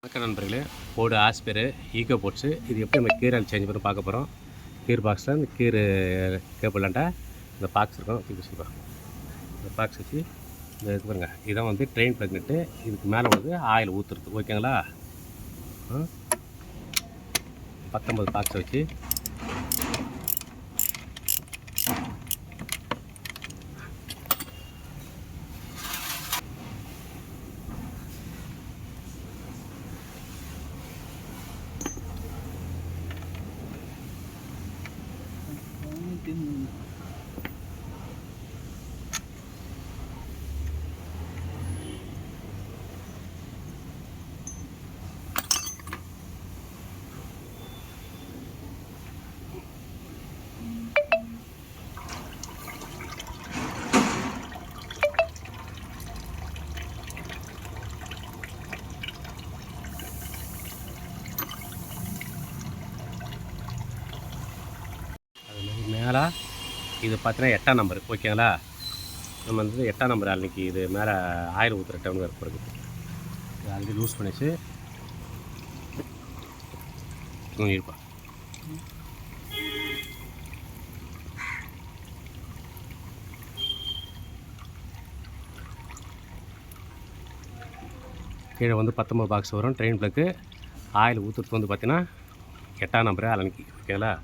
வணக்கம் நண்பர்களே, board ஆஸ்பெரு ego boards. இது எப்படி நம்ம கீரை சேஞ்ச் பண்ணி பார்க்க போகிறோம். கீர் பாக்ஸில் இந்த கீரு கேபிளாண்டா இந்த பாக்ஸ் இருக்கும். தூக்கி வச்சுருப்போம். இந்த பாக்ஸ் வச்சு இந்த இது பாருங்க, இதான் வந்து ட்ரெயின் ப்ளக்னெட்டு. இதுக்கு மேலே வந்து ஆயில் ஊற்றுறது. ஓகேங்களா? 19 பாக்ஸை வச்சு மேலே இது பார்த்தீங்கன்னா 8ஆம் நம்பர். ஓகேங்களா? நம்ம வந்து 8ஆம் நம்பர் அன்றைக்கி இது மேலே ஆயில் ஊற்றுற டவுன் இருக்குது. இது ஆல்ரெடி லூஸ் பண்ணிச்சு இருப்பா. கீழே வந்து 19 பாக்ஸ் வரும். ட்ரெயின் ப்ளக்கு ஆயில் ஊற்றுறது வந்து பார்த்தீங்கன்னா 8ஆம் நம்பரு அன்றைக்கி. ஓகேங்களா?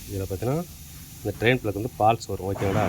இதில் பார்த்தீங்கன்னா இந்த ட்ரெயின் ப்ளக் வந்து பால்ஸ் வரும். ஓகேங்களா?